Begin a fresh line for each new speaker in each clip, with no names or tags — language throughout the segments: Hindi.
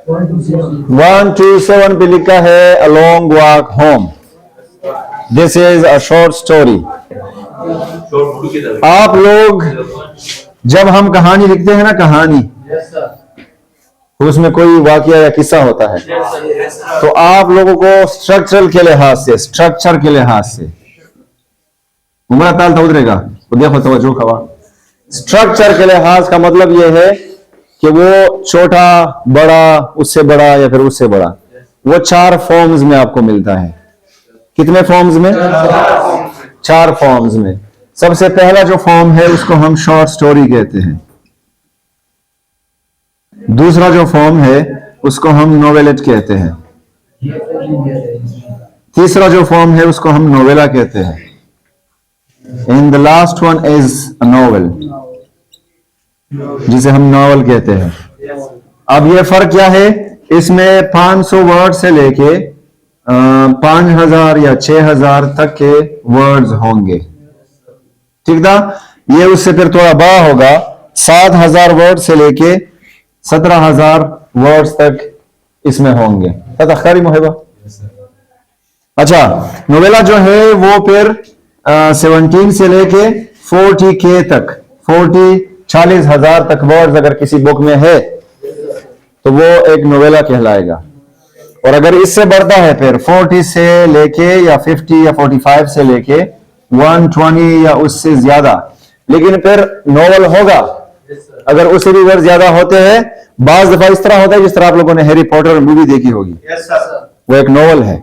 127 पे लिखा है a long walk home. This is a short story. आप लोग जब हम कहानी लिखते हैं ना, कहानी तो उसमें कोई वाकया या किस्सा होता है, तो आप लोगों को स्ट्रक्चर के लिहाज से उमरा ताल था उतरेगा तो देखो तवज्जो खवा। स्ट्रक्चर के लिहाज का मतलब यह है कि वो छोटा, बड़ा, उससे बड़ा या फिर उससे बड़ा, वो 4 फॉर्म्स में आपको मिलता है। कितने फॉर्म्स में? 4 फॉर्म्स में। सबसे पहला जो फॉर्म है उसको हम शॉर्ट स्टोरी कहते हैं। दूसरा जो फॉर्म है उसको हम नोवेलेट कहते हैं। तीसरा जो फॉर्म है उसको हम नोवेला कहते हैं। And the last one is a novel, जिसे हम नॉवल कहते हैं। अब ये फर्क क्या है? इसमें 500 वर्ड से लेके 5000 या 6000 तक के वर्ड्स होंगे, ठीक था। ये उससे फिर थोड़ा बड़ा होगा, 7000 वर्ड से लेके 17000 वर्ड्स तक इसमें होंगे। तखरी मुहिबा। अच्छा, नोवेला जो है वो फिर 17 से लेके 40K तक, 40,000 तक वर्ड्स अगर किसी बुक में है तो वो एक नोवेला कहलाएगा। और अगर इससे बढ़ता है फिर 40 से लेके या 50 या 45 से लेके 120 या उससे ज्यादा, लेकिन फिर नोवेल होगा अगर उससे भी वर्ड ज्यादा होते हैं। बाज दफा इस तरह होता है जिस तरह आप लोगों ने हैरी पॉटर मूवी देखी होगी, वो एक नोवेल है।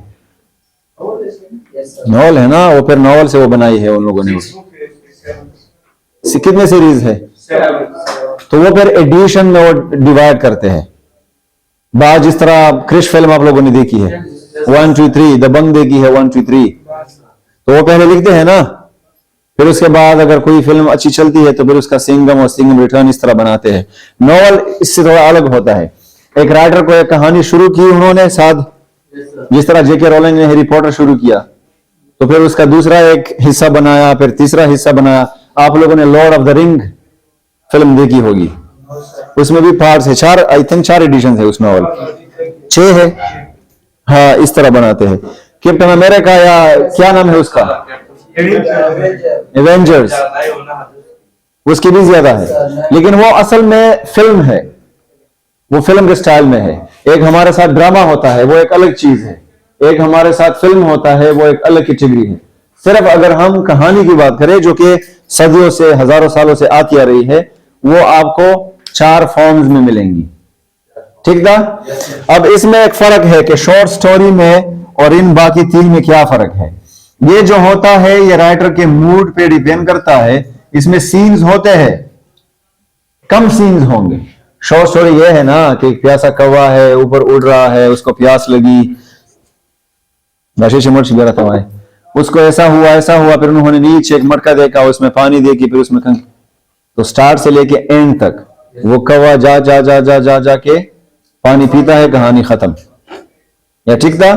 नोवेल है ना, वो फिर नोवेल से वो बनाई है उन लोगों ने। कितने सीरीज है? तो वो फिर एडिशन में वो डिवाइड करते हैं। बाज जिस तरह क्रिश फिल्म आप लोगों ने देखी है 1 2 3, दबंग देखी है 1 2 3, तो वो पहले लिखते हैं ना, फिर उसके बाद अगर कोई फिल्म अच्छी चलती है तो फिर उसका सिंघम और सिंघम रिटर्न इस तरह बनाते हैं। नॉवल इससे थोड़ा अलग होता है। एक राइटर को एक कहानी शुरू की उन्होंने साथ, जिस तरह जेके रोलिंग ने हैरी पॉटर शुरू किया, तो फिर उसका दूसरा एक हिस्सा बनाया, फिर तीसरा हिस्सा बनाया। आप लोगों ने Lord of the ring film देखी होगी, उसमें भी पार्ट्स है, 4 आई थिंक 4 एडिशन है उस नॉवल, 6 है। हाँ, इस तरह बनाते हैं। कैप्टन अमेरिका या क्या नाम है उसका, एवेंजर्स, उसकी भी ज्यादा है, लेकिन वो असल में फिल्म है, वो फिल्म के स्टाइल में है। एक हमारे साथ ड्रामा होता है, वो एक अलग चीज है। एक हमारे साथ फिल्म होता है, वो एक अलग कैटेगरी है। सिर्फ अगर हम कहानी की बात करें जो कि सदियों से, हजारों सालों से आती आ रही है, वो आपको 4 फॉर्म्स में मिलेंगी, ठीक था। अब इसमें एक फर्क है कि शॉर्ट स्टोरी में और इन बाकी 3 में क्या फर्क है। ये जो होता है ये राइटर के मूड पे डिपेंड करता है। इसमें सीन्स होते हैं, कम सीन्स होंगे। शॉर्ट स्टोरी ये है ना कि एक प्यासा कौवा है, ऊपर उड़ रहा है, उसको प्यास लगी, उसको ऐसा हुआ, फिर उन्होंने नीचे एक मटका देखा, उसमें पानी देखी, फिर उसमें तो स्टार्ट से लेके एंड तक वो कौवा जा जा जा जा जा जा के पानी पीता है, कहानी खत्म। या ठीक था।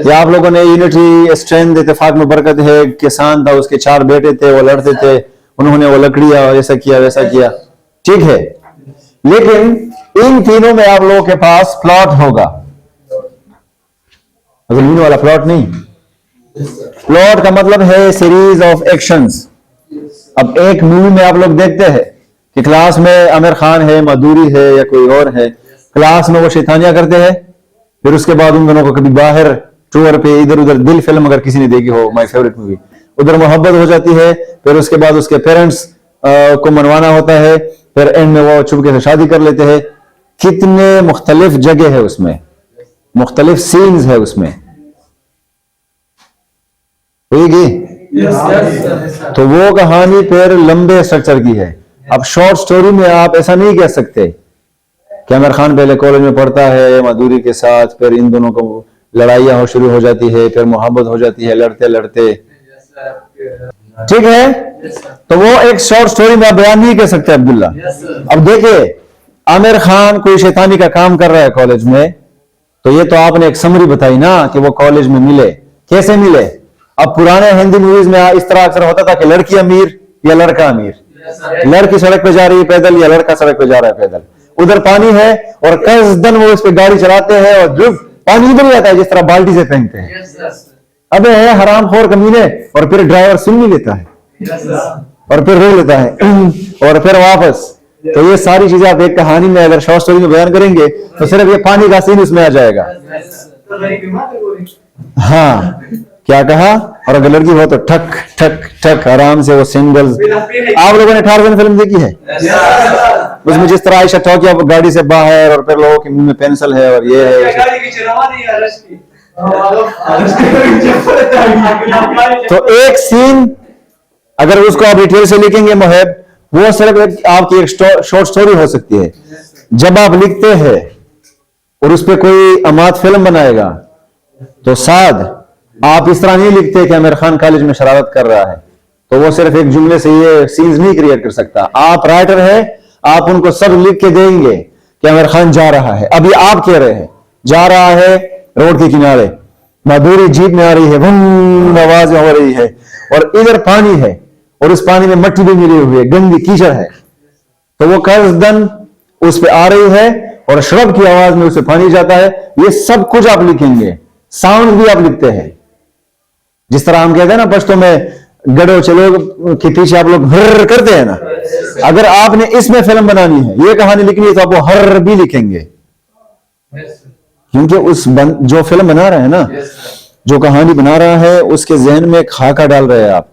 या आप लोगों ने यूनिटी स्ट्रेंथ इत्तेफाक में बरकत है, किसान था, उसके 4 बेटे थे, वो लड़ते थे, उन्होंने वो लकड़ियां और ऐसा किया वैसा किया, ठीक है। लेकिन इन तीनों में आप लोगों के पास प्लॉट होगा, जमीन वाला प्लॉट नहीं। प्लॉट का मतलब है सीरीज ऑफ एक्शंस। अब एक मूवी में आप लोग देखते हैं कि क्लास में आमिर खान है, माधुरी है या कोई और है, क्लास में वो शैतानियां करते हैं, फिर उसके बाद उन दोनों को कभी बाहर टूर पे इधर उधर, दिल फिल्म अगर किसी ने देखी हो, माय फेवरेट मूवी, उधर मोहब्बत हो जाती है, फिर उसके बाद उसके पेरेंट्स को मनवाना होता है, फिर एंड में वो चुपके से शादी कर लेते हैं। कितने मुख्तलिफ जगह है उसमें, मुख्तलिफ सीन्स है उसमें, तो वो कहानी फिर लंबे स्ट्रक्चर की है। अब शॉर्ट स्टोरी में आप ऐसा नहीं कह सकते कि आमिर खान पहले कॉलेज में पढ़ता है माधुरी के साथ, फिर इन दोनों को लड़ाइयां हो शुरू हो जाती है, फिर मोहब्बत हो जाती है लड़ते लड़ते, ठीक है। तो वो एक शॉर्ट स्टोरी में आप बयान नहीं कर सकते अब्दुल्ला। अब देखिए, आमिर खान कोई शैतानी का काम कर रहा है कॉलेज में, तो ये तो आपने एक समरी बताई ना कि वो कॉलेज में मिले, कैसे मिले। अब पुराने हिंदी मूवीज में इस तरह अक्सर होता था कि लड़की अमीर या लड़का अमीर, लड़की सड़क पे जा रही है पैदल या लड़का सड़क पे जा रहा है पैदल, उधर पानी है और कसदन वो उस पर गाड़ी चलाते हैं और जो पानी इधर ही आता है जिस तरह बाल्टी से फेंकते हैं। अबे है हरामखोर कमीने, और फिर ड्राइवर सुन नहीं लेता है और फिर रो लेता है और फिर वापस। तो ये सारी चीजें आप एक कहानी में अगर शॉर्ट स्टोरी में बयान करेंगे तो सिर्फ ये पानी का सीन उसमें आ जाएगा। हाँ, क्या कहा? और अगर लड़की हो तो ठक ठक ठक आराम से वो सिंगल्स। आप लोगों ने टार्जन फिल्म देखी है? उसमें जिस तरह आयशा टॉकिया गाड़ी से बाहर और फिर लोगों के मुंह में पेंसिल है और ये है। तो एक सीन अगर उसको आप डिटेल से लिखेंगे मुहब, वो सिर्फ आपकी एक शॉर्ट स्टोरी हो सकती है। जब आप लिखते हैं और उस पर कोई अमाद फिल्म बनाएगा तो साद आप इस तरह नहीं लिखते कि आमिर खान कॉलेज में शरारत कर रहा है, तो वो सिर्फ एक जुमले से ये सीन्स नहीं क्रिएट कर सकता। आप राइटर है, आप उनको सब लिख के देंगे कि आमिर खान जा रहा है। अभी आप कह रहे हैं जा रहा है रोड के किनारे, माधुरी जीप में आ रही है, वम आवाज हो रही है और इधर पानी है और उस पानी में मट्टी भी मिली हुई है, गंदी कीचड़ है, तो वो कसदन उस पे आ रही है और शरब की आवाज में उसे पानी जाता है। ये सब कुछ आप लिखेंगे, साउंड भी आप लिखते हैं। जिस तरह हम कहते हैं ना पश्तो में गड़ो चलो के पीछे आप लोग हर करते हैं ना, अगर आपने इसमें फिल्म बनानी है, ये कहानी लिखनी है, तो आप वो हर भी लिखेंगे, क्योंकि उस जो फिल्म बना रहे हैं ना, जो कहानी बना रहा है, उसके जहन में खाका डाल रहे हैं आप।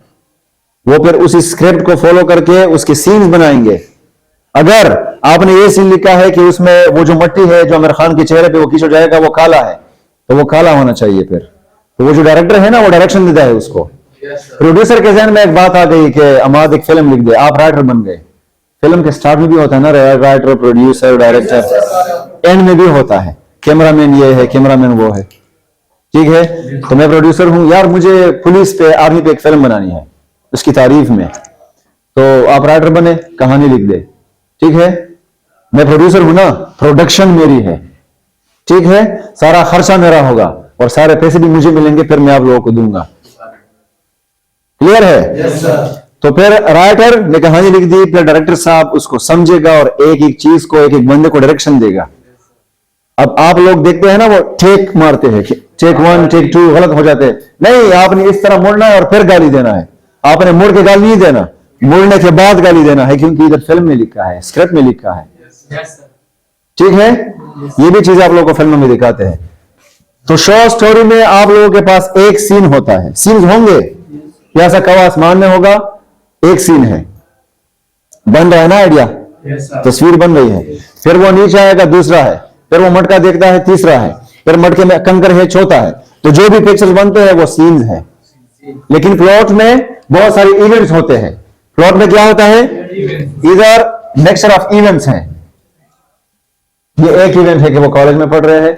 वो फिर उस स्क्रिप्ट को फॉलो करके उसके सीन्स बनाएंगे। अगर आपने ये सीन लिखा है कि उसमें वो जो मट्टी है जो आमिर खान के चेहरे पे वो कीचड़ जाएगा वो काला है, तो वो काला होना चाहिए। फिर तो वो जो डायरेक्टर है ना, वो डायरेक्शन देता है उसको। प्रोड्यूसर के जहन में एक बात आ गई कि अमाद एक फिल्म लिख दे, आप राइटर बन गए। फिल्म के स्टार्ट में भी होता है ना राइटर, प्रोड्यूसर, डायरेक्टर, एंड में भी होता है कैमरामैन ये है, कैमरामैन वो है, ठीक है। तो मैं प्रोड्यूसर हूं यार, मुझे पुलिस पे, आर्मी पे एक फिल्म बनानी है उसकी तारीफ में, तो आप राइटर बने, कहानी लिख दे, ठीक है। मैं प्रोड्यूसर हूं ना, प्रोडक्शन मेरी है, ठीक है, सारा खर्चा मेरा होगा और सारे पैसे भी मुझे मिलेंगे, फिर मैं आप लोगों को दूंगा। क्लियर है? yes, तो फिर राइटर ने कहानी लिख दी, फिर डायरेक्टर साहब उसको समझेगा और एक एक चीज को, एक एक बंदे को डायरेक्शन देगा। अब आप लोग देखते हैं ना, वो टेक मारते हैं, टेक 1 टेक 2 गलत हो जाते हैं। नहीं, आपने इस तरह मुड़ना है और फिर गाली देना है। आपने मुड़ के गाली नहीं देना, मुड़ने के बाद गाली देना है, क्योंकि इधर फिल्म में लिखा है, स्क्रिप्ट में लिखा है, ठीक है। ये भी चीज आप लोगों को फिल्म में दिखाते हैं। तो शॉर्ट स्टोरी में आप लोगों के पास एक सीन होता है, सीन्स होंगे, या सा कवा आसमान में होगा, एक सीन है, बन रहा है ना आइडिया, तस्वीर बन रही है, फिर वो नीचे आएगा, दूसरा है, फिर वो मटका देखता है, तीसरा है, फिर मटके में कंकर है, चौथा है। तो जो भी पिक्चर्स बनते हैं वो सीन्स है। लेकिन प्लॉट में बहुत सारे इवेंट्स होते हैं। प्लॉट में क्या होता है? इधर मिक्सचर ऑफ इवेंट्स हैं। ये एक इवेंट है कि वो कॉलेज में पढ़ रहे हैं,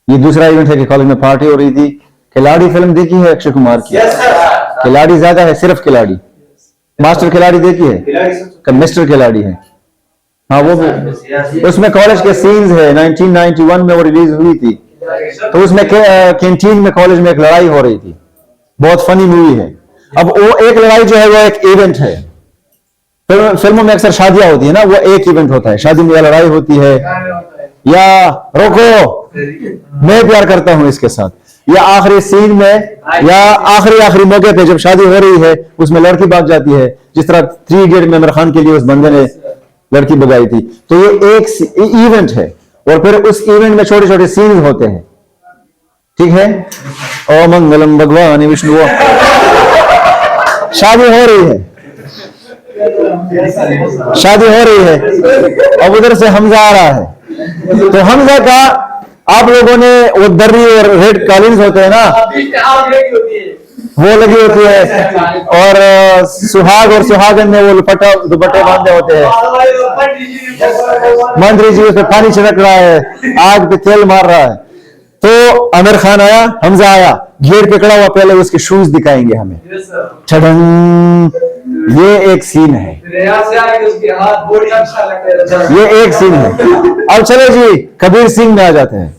ये दूसरा इवेंट है कि कॉलेज में पार्टी हो रही थी। खिलाड़ी फिल्म देखी है अक्षय कुमार की? खिलाड़ी ज्यादा है, सिर्फ खिलाड़ी। मास्टर खिलाड़ी देखी है? मिस्टर खिलाड़ी है, हाँ वो भी। उसमें कॉलेज के सीन्स है, 1991 में वो रिलीज हुई थी। तो उसमें कैंटीन में कॉलेज में एक लड़ाई हो रही थी, बहुत फनी मूवी है। अब वो एक लड़ाई जो है वो एक इवेंट है। फिल्मों में अक्सर शादियां होती है ना, वो एक इवेंट होता है, शादी में या लड़ाई होती है, या रोको मैं प्यार करता हूं इसके साथ, या आखिरी सीन में, या आखिरी मौके पे जब शादी हो रही है उसमें लड़की भाग जाती है, जिस तरह 3 इडियट में आमिर खान के लिए उस बंदे ने लड़की भगाई थी। तो ये एक इवेंट है और फिर उस इवेंट में छोटे छोटे सीन्स होते हैं, ठीक है। ओ मंगलम भगवान विष्णु, शादी हो रही है, शादी हो रही है, अब उधर से हमजा आ रहा है। तो हमजा का आप लोगों ने वो दर्री और रेड कालीन्स होते हैं ना, वो लगी होती है, और सुहाग और सुहागन में वो दुपट्टे बांधे होते हैं। मंत्री जी उस पर पानी छिड़क रहा है, आग पे तेल मार रहा है। तो आमिर खान आया, हमजा आया, गेट पे खड़ा हुआ, पहले उसके शूज दिखाएंगे हमें, छड़ंग। ये एक सीन है, ये एक सीन है। अब चलो जी कबीर सिंह में आ जाते हैं।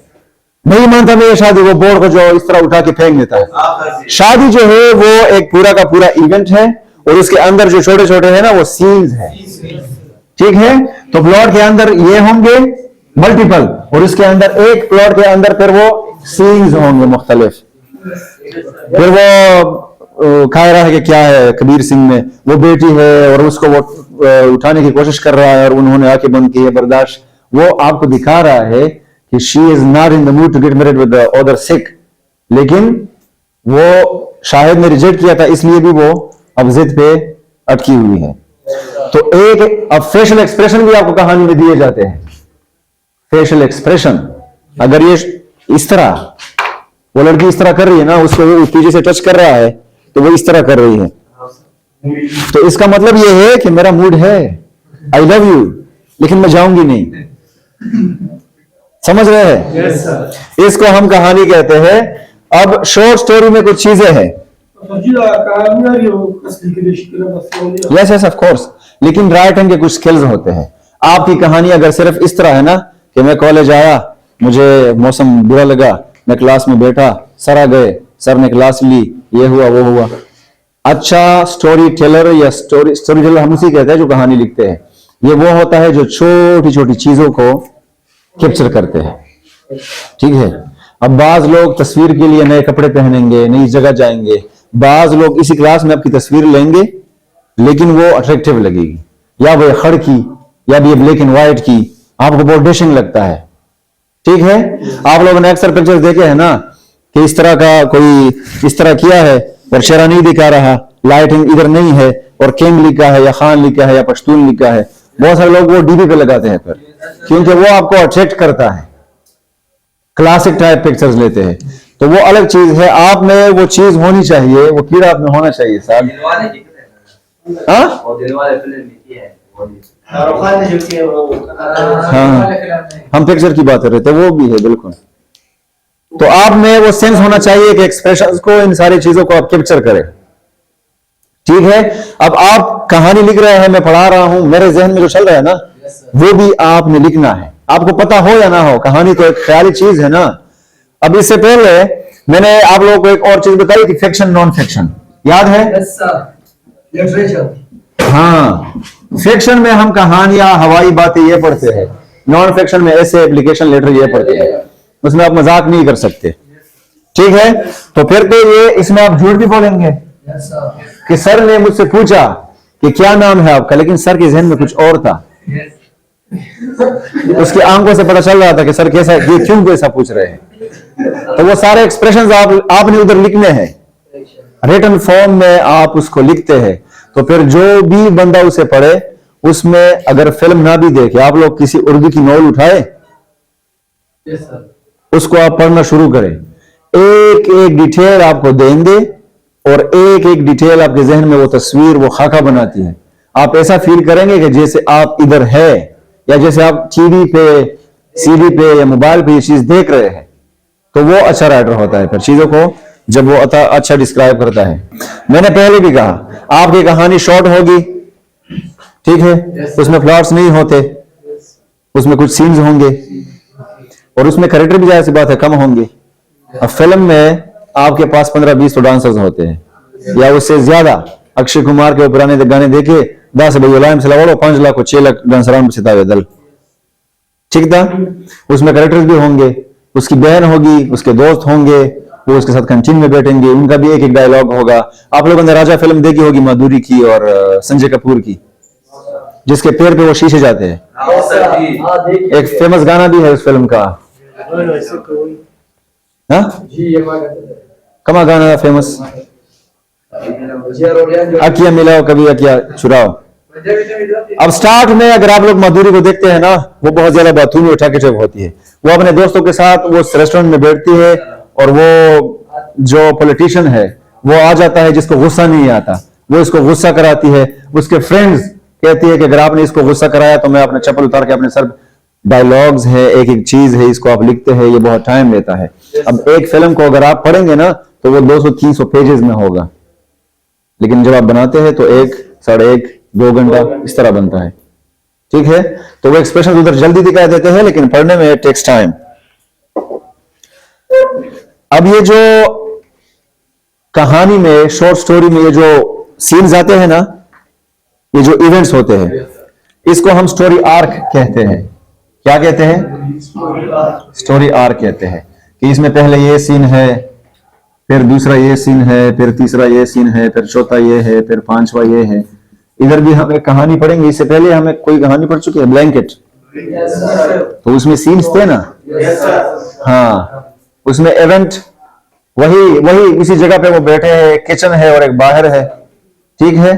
नहीं मानता मैं ये शादी, वो बोर्ड को जो इस तरह उठा के फेंक देता है। शादी जो है वो एक पूरा का पूरा इवेंट है और उसके अंदर जो छोटे छोटे हैं ना वो सीन्स है। ठीक है, तो प्लॉट के अंदर ये होंगे मल्टीपल, और इसके अंदर एक प्लॉट के अंदर फिर वो सीन्स होंगे मुख्तलिफ। फिर वो खा रहा है कि क्या है कबीर सिंह में, वो बेटी है और उसको वो उठाने की कोशिश कर रहा है और उन्होंने आके बंद की है बर्दाश्त। वो आपको दिखा रहा है कि she is not in the mood to get married with the other Sikh, लेकिन वो शाहिद ने रिजेक्ट किया था, इसलिए भी वो अब जिद पे अटकी हुई है। तो एक अब फेशियल एक्सप्रेशन भी आपको कहानी में दिए जाते हैं। फेशियल एक्सप्रेशन, अगर ये इस तरह, वो लड़की इस तरह कर रही है ना, उसको वो पीछे से टच कर रहा है तो वो इस तरह कर रही है, तो इसका मतलब ये है कि मेरा मूड है, आई लव यू, लेकिन मैं जाऊंगी नहीं। समझ रहे हैं? yes, इसको हम कहानी कहते हैं। अब शॉर्ट स्टोरी में कुछ चीजें हैं, यस यस ऑफ कोर्स, लेकिन राइटिंग के कुछ स्किल्स होते हैं। आपकी कहानी अगर सिर्फ इस तरह है ना कि मैं कॉलेज आया, मुझे मौसम बुरा लगा, मैं क्लास में बैठा, सर आ गए, सर ने क्लास ली, ये हुआ वो हुआ। अच्छा स्टोरी टेलर या स्टोरी टेलर हम उसी कहते हैं जो कहानी लिखते हैं। ये वो होता है जो छोटी छोटी चीजों को कैप्चर करते हैं, ठीक है। अब बाज लोग तस्वीर के लिए नए कपड़े पहनेंगे, नई जगह जाएंगे, बाज लोग इसी क्लास में आपकी तस्वीर लेंगे लेकिन वो अट्रैक्टिव लगेगी, या वो खड़ की या भी ब्लैक एंड व्हाइट की, आपको बहुत डैशिंग लगता है, ठीक है। आप लोगों ने अक्सर पिक्चर देखे हैं ना कि इस तरह का कोई इस तरह किया है और चेहरा नहीं दिखा रहा, लाइटिंग इधर नहीं है और किंग लिखा है या खान लिखा है या पश्तून लिखा है। बहुत सारे लोग वो डीपी पे लगाते हैं फिर, क्योंकि वो आपको अट्रैक्ट करता है। क्लासिक टाइप पिक्चर्स लेते हैं तो वो अलग चीज है। आप में वो चीज होनी चाहिए, वो कीड़ा आप में होना चाहिए साहब। हाँ, हम पिक्चर की बात कर रहे थे, वो भी है बिल्कुल। तो आप में वो सेंस होना चाहिए कि एक्सप्रेशंस को, इन सारी चीजों को आप कैप्चर करें, ठीक है। अब आप कहानी लिख रहे हैं, मैं पढ़ा रहा हूं, मेरे जहन में जो चल रहा है ना वो भी आपने लिखना है, आपको पता हो या ना हो। कहानी तो एक ख्याली चीज है ना। अब इससे पहले मैंने आप लोगों को एक और चीज बताई थी, फिक्शन नॉन फिक्शन, याद है? हाँ, फिक्शन में हम कहानियां, हवाई बातें ये पढ़ते हैं, नॉन फिक्शन में ऐसे एप्लीकेशन लेटर ये पढ़ते हैं, उसमें आप मजाक नहीं कर सकते, ठीक है। तो फिर तो ये इसमें आप झूठ भी बोलेंगे कि सर ने मुझसे पूछा कि क्या नाम है आपका, लेकिन सर के जहन में कुछ और था। उसकी आंखों से पता चल रहा था कि सर कैसा, ये क्यों कैसा पूछ रहे हैं। तो वो सारे एक्सप्रेशंस आपने उधर लिखने हैं, रिटन फॉर्म में आप उसको लिखते हैं। तो फिर जो भी बंदा उसे पढ़े, उसमें अगर फिल्म ना भी देखे, आप लोग किसी उर्दू की नॉवल उठाए, उसको आप पढ़ना शुरू करें, एक एक डिटेल आपको देंगे और एक एक डिटेल आपके जहन में वो तस्वीर, वो खाका बनाती है। आप ऐसा फील करेंगे कि जैसे आप इधर है, या जैसे आप टीवी पे, सीडी पे या मोबाइल पे ये चीज देख रहे हैं। तो वो अच्छा राइटर होता है फिर चीजों को जब वो अच्छा डिस्क्राइब करता है। मैंने पहले भी कहा, आपकी कहानी शॉर्ट होगी, ठीक है, उसमें प्लॉट्स नहीं होते, उसमें कुछ सीन्स होंगे और उसमें कैरेक्टर भी, जाहिर सी बात है, कम होंगे। अब फिल्म में आपके पास 15-20 तो डांसर्स होते हैं या उससे ज्यादा। अक्षय कुमार के पुराने गाने देखे, 10 भाई से लगाओ 5 लाख 6 लाख डांसरान सितारे दल, ठीक था। उसमें कैरेक्टर्स भी होंगे, उसकी बहन होगी, उसके दोस्त होंगे, वो उसके साथ कैंटीन में बैठेंगे, उनका भी एक एक डायलॉग होगा। आप लोगों ने राजा फिल्म देखी होगी, माधुरी की और संजय कपूर की, जिसके पैर पे वो शीशे जाते हैं। एक फेमस गाना भी है उस फिल्म का, कमा गाना फेमस, अकिया मिलाओ कभी अकिया चुराओ। अब स्टार्ट में अगर आप लोग माधुरी को देखते हैं ना, वो बहुत ज्यादा बाथरूम उठाके होती है। वो अपने दोस्तों के साथ वो रेस्टोरेंट में बैठती है और वो जो पॉलिटिशियन है वो आ जाता है, जिसको गुस्सा नहीं आता, वो इसको गुस्सा कराती है। उसके फ्रेंड्स कहती है कि अगर आपने इसको गुस्सा कराया तो मैं अपने चप्पल उतार के अपने सर। डायलॉग्स है, एक एक चीज है, इसको आप लिखते हैं, ये बहुत टाइम लेता है। अब एक फिल्म को अगर आप पढ़ेंगे ना तो वो 200-300 पेजेस में होगा, लेकिन जब आप बनाते हैं तो 1, 1.5, 2 घंटा इस तरह बनता है, ठीक है। तो वो एक्सप्रेशन उधर जल्दी दिखाई देते हैं, लेकिन पढ़ने में इट टेक्स टाइम। अब ये जो कहानी में, शॉर्ट स्टोरी में ये जो सीन्स आते हैं ना, ये जो इवेंट्स होते हैं, इसको हम स्टोरी आर्क कहते हैं। क्या कहते हैं? स्टोरी आर्क कहते हैं कि इसमें पहले ये सीन है, फिर दूसरा ये सीन है, फिर तीसरा ये सीन है, फिर चौथा ये है, फिर पांचवा ये है। इधर भी हम एक कहानी पढ़ेंगे। इससे पहले हमें कोई कहानी पढ़ चुके हैं, ब्लैंकेट। तो उसमें सीन्स थे ना? हाँ, उसमें इवेंट वही इसी जगह पे वो बैठे हैं, एक किचन है और एक बाहर है। ठीक है,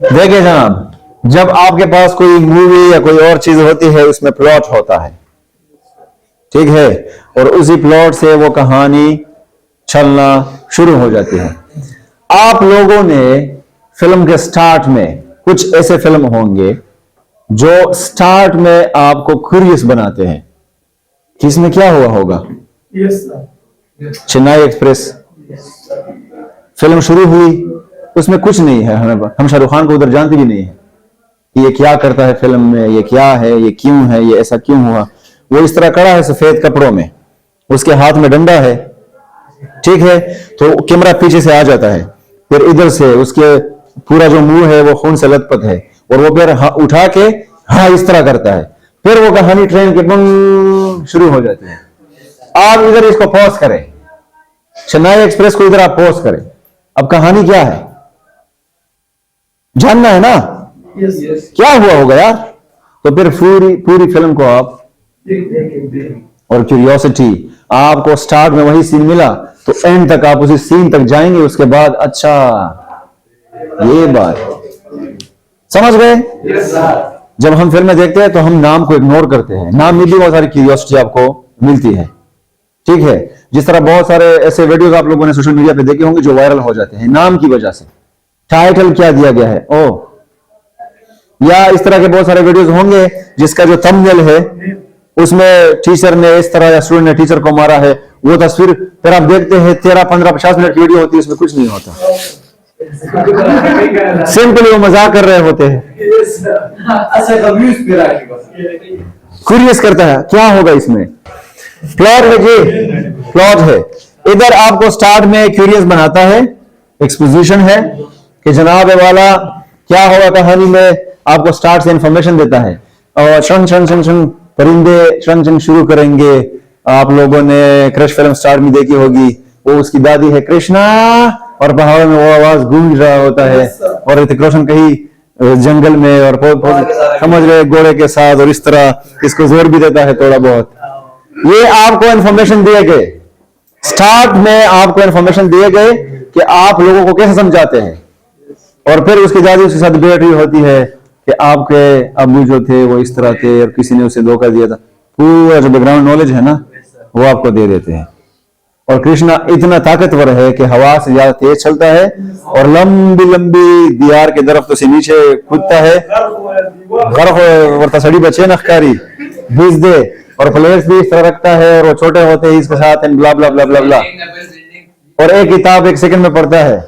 देखिए जनाब, जब आपके पास कोई मूवी या कोई और चीज होती है, उसमें प्लॉट होता है, ठीक है, और उसी प्लॉट से वो कहानी चलना शुरू हो जाती है। आप लोगों ने फिल्म के स्टार्ट में कुछ ऐसे फिल्म होंगे जो स्टार्ट में आपको क्यूरियस बनाते हैं कि इसमें क्या हुआ होगा। चेन्नई एक्सप्रेस फिल्म शुरू हुई, उसमें कुछ नहीं है, हम शाहरुख खान को उधर जानते भी नहीं है कि ये क्या करता है फिल्म में, ये क्या है, ये क्यों है, ये ऐसा क्यों हुआ। वो इस तरह खड़ा है सफेद कपड़ों में, उसके हाथ में डंडा है, ठीक है, तो कैमरा पीछे से आ जाता है, फिर इधर से उसके पूरा जो मुंह है वो खून से लथपथ है, और वो फिर उठा के हाँ इस तरह करता है, फिर वो कहानी ट्रेन के बंग शुरू हो जाती है। आप इधर इसको पॉज करें, चेन्नई एक्सप्रेस को इधर आप पॉज करें, अब कहानी क्या है जानना है ना? क्या हुआ होगा यार? तो फिर पूरी फिल्म को आप, और क्यूरियोसिटी, आपको स्टार्ट में वही सीन मिला तो एंड तक आप उसी सीन तक जाएंगे, उसके बाद अच्छा ये बात समझ गए। जब हम फिल्में देखते हैं तो हम नाम को इग्नोर करते हैं, नाम में भी बहुत सारी क्यूरियोसिटी आपको मिलती है, ठीक है। जिस तरह बहुत सारे ऐसे वीडियोस आप लोगों ने सोशल मीडिया पे देखे होंगे जो वायरल हो जाते हैं नाम की वजह से, टाइटल क्या दिया गया है ओ, या इस तरह के बहुत सारे वीडियोस होंगे जिसका जो थंबनेल है उसमें टीचर ने इस तरह या स्टूडेंट ने टीचर को मारा है, वो तस्वीर फिर आप देखते हैं 13, 15, 50 मिनट की वीडियो होती है, उसमें कुछ नहीं होता, सिंपली वो मजाक कर रहे होते हैं। क्यूरियस करता है क्या होगा इसमें। प्लॉट है जी, प्लॉट है। इधर आपको स्टार्ट में क्यूरियस बनाता है, एक्सपोजिशन है कि जनाब वाला क्या होगा कहानी में, आपको स्टार्ट से इंफॉर्मेशन देता है, और शन शन शन शन परिंदे शन शन शुरू करेंगे। आप लोगों ने क्रश फिल्म स्टार्ट में देखी होगी, वो उसकी दादी है कृष्णा, और पहाड़ों में वो आवाज गूंज रहा होता है, और ऋतिक रोशन कहीं जंगल में और समझ रहे घोड़े के साथ, और इस तरह इसको जोर भी देता है थोड़ा बहुत। ये आपको इंफॉर्मेशन दिए गए, स्टार्ट में आपको इंफॉर्मेशन दिए गए कि आप लोगों को कैसे समझाते हैं, और फिर उसकी दादी उसके साथ बैठ रही होती है कि आपके अब्बू जो थे वो इस तरह थे और किसी ने उसे धोखा दिया था, पूरा जो बैकग्राउंड नॉलेज है ना वो आपको दे देते हैं। और कृष्णा इतना ताकतवर है कि हवा से ज्यादा तेज चलता है, और लंबी लंबी दीवार के दरख्तों से नीचे कूदता है, सड़ी बचे नखकारी बीज दे, और प्लेयर्स भी इस तरह रखता है, और वो छोटे होते हैं इसके साथ ब्ला ब्ला ब्ला ब्ला ब्ला, और एक किताब 1 सेकंड में पढ़ता है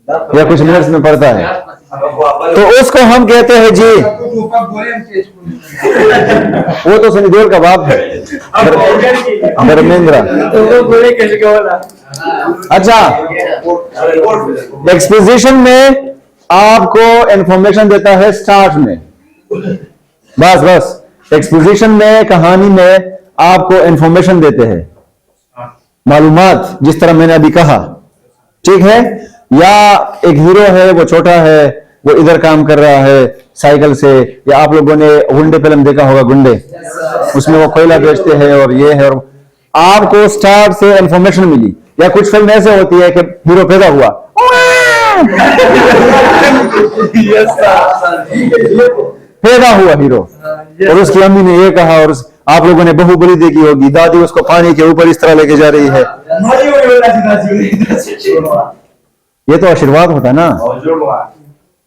या कुछ मिनट्स में पढ़ता है, तो उसको हम कहते हैं जी वो तो सनी देओल का बाप है, धर्मेंद्र। अच्छा, एक्सपोजिशन में आपको इंफॉर्मेशन देता है स्टार्ट में, बस एक्सपोजिशन में कहानी में आपको इंफॉर्मेशन देते हैं, मालूमात, जिस तरह मैंने अभी कहा, ठीक है। या एक हीरो है, वो छोटा है, वो इधर काम कर रहा है साइकिल से, या आप लोगों ने गुंडे फिल्म देखा होगा, गुंडे, उसमें वो कोयला बेचते हैं और ये है, और आपको स्टार्ट से इंफॉर्मेशन मिली। या कुछ फिल्म ऐसे होती है कि हीरो पैदा हुआ पैदा हुआ हीरो, और उसकी अम्मी ने ये कहा, और आप लोगों ने बाहुबली देखी होगी, दादी उसको पानी के ऊपर इस तरह लेके जा रही है, ये तो आशीर्वाद होता ना।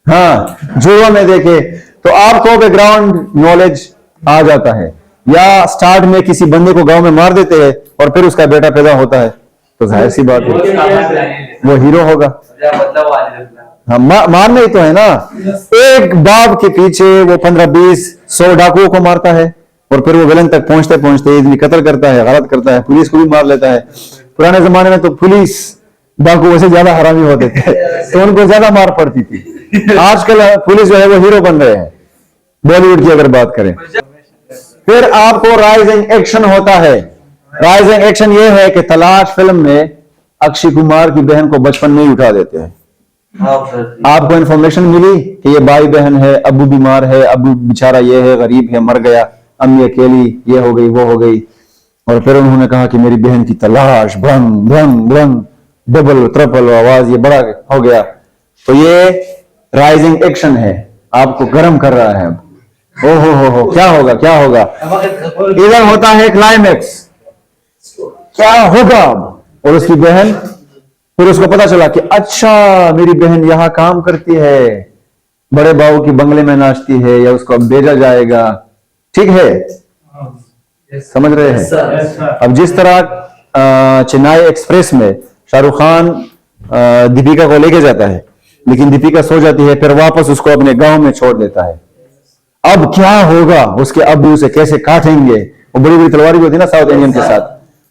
हाँ, जुड़वा में देखे तो आपको बैकग्राउंड नॉलेज आ जाता है। या स्टार्ट में किसी बंदे को गांव में मार देते हैं और फिर उसका बेटा पैदा होता है, तो जाहिर सी बात है वो हीरो होगा। हाँ, मारना ही तो है ना। एक बाप के पीछे वो 15, 20, 100 डाकुओं को मारता है, और फिर वो विलन तक पहुंचते पहुंचते इतनी कत्ल करता है, गलत करता है, पुलिस को भी मार लेता है। पुराने जमाने में तो पुलिस डाकू वैसे ज्यादा हरामी होते थे, तो उनको ज्यादा मार पड़ती थी। आजकल पुलिस जो है वो हीरो बन रहे हैं बॉलीवुड की अगर बात करें। फिर आपको राइजिंग एक्शन होता है। राइजिंग एक्शन ये है कि तलाश फिल्म में अक्षय कुमार की बहन को बचपन में ही उठा देते हैं। आपको इंफॉर्मेशन मिली कि ये भाई बहन है, अब्बू बीमार है, अब्बू बेचारा ये है, गरीब है, मर गया, अम्मी अकेली, ये हो गई वो हो गई, और फिर उन्होंने कहा कि मेरी बहन की तलाश, भंग भंग भंग, डबल ट्रिपल आवाज, ये बड़ा हो गया। तो ये राइजिंग एक्शन है, आपको गर्म कर रहा है। ओ हो, क्या होगा क्या होगा। इधर होता है क्लाइमेक्स, क्या होगा अब। और उसकी बहन, फिर उसको पता चला कि अच्छा मेरी बहन यहां काम करती है, बड़े बाबू की बंगले में नाचती है, या उसको अब भेजा जाएगा। ठीक है, समझ रहे हैं। अब जिस तरह चेन्नई एक्सप्रेस में शाहरुख खान दीपिका को लेके जाता है, लेकिन दीपिका सो जाती है, फिर वापस उसको अपने गांव में छोड़ देता है। अब क्या होगा, उसके अब्बू से कैसे काटेंगे। वो बड़ी बड़ी तलवार भी होती है ना साउथ इंडियन के साथ,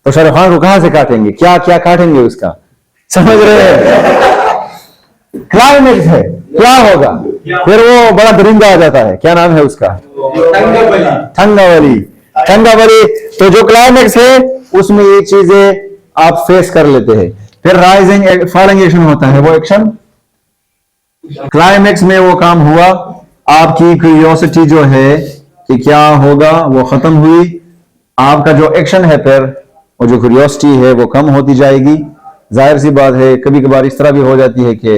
तो शाहरुख खान को कहां से काटेंगे, क्या क्या काटेंगे उसका, समझ रहे हैं। क्लाइमेक्स है, क्या होगा। फिर वो बड़ा दरिंदा आ जाता है, क्या नाम है उसका, ठंगावली। ठंगावली। तो जो क्लाइमेक्स है उसमें ये चीजें आप फेस कर लेते हैं। फिर राइजिंग फॉलिंग एक्शन होता है, वो एक्शन क्लाइमेक्स में वो काम हुआ, आपकी क्यूरियोसिटी जो है कि क्या होगा वो खत्म हुई। आपका जो एक्शन है फिर वो जो क्यूरियोसिटी है वो कम होती जाएगी। जाहिर सी बात है कभी कभार इस तरह भी हो जाती है कि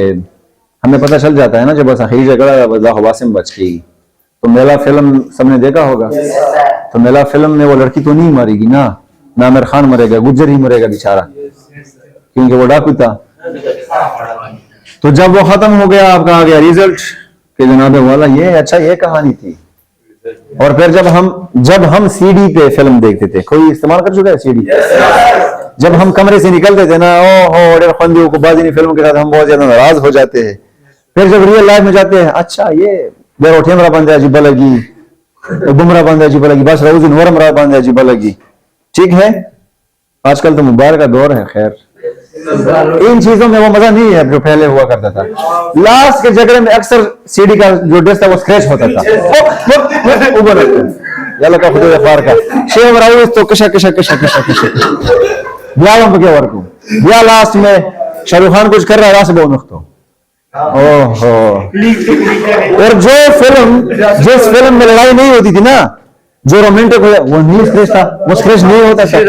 हमें पता चल जाता है ना, जब बस आखिरी झगड़ा वासिम बच गई। तो मेला फिल्म सबने देखा होगा, तो मेला फिल्म में वो लड़की तो नहीं मरेगी ना, आमिर खान मरेगा, गुज्जर ही मरेगा बेचारा, क्योंकि वो डाकू था। तो जब वो खत्म हो गया, आपका आ गया रिजल्ट कि जनाबे वाला ये अच्छा ये कहानी थी। और फिर जब हम सीडी पे फिल्म देखते थे, कोई इस्तेमाल कर चुका है सीडी? जब हम कमरे से निकलते थे ना, ओ को बाजी फिल्म के साथ हम बहुत ज्यादा नाराज हो जाते हैं। फिर जब रियल लाइफ में जाते हैं, अच्छा ये बेरोठेमरा बंदा अजीबा लगी, बुमरा बंदा अजीबा लगी, बस रऊजिन वरमरा बंदा अजीबा लगी। ठीक है, आजकल तो मोबाइल का दौर है। खैर, इन चीजों में वो मजा नहीं है जो पहले हुआ करता था। लास्ट के झगड़े में अक्सर सीडी का जो डिस्क था वो स्क्रैच होता था, का खुद फार का शेव राउस तो कशा कशा कशा कशा कशा ब्याह के वर्क ब्याह लास्ट में शाहरुख खान कुछ कर रहा है रास बहु तो ओहो। और जिस फिल्म में लड़ाई नहीं होती थी ना, जो रोमांटिक हो वो नहीं स्क्रैच था, वो स्क्रैच नहीं होता था।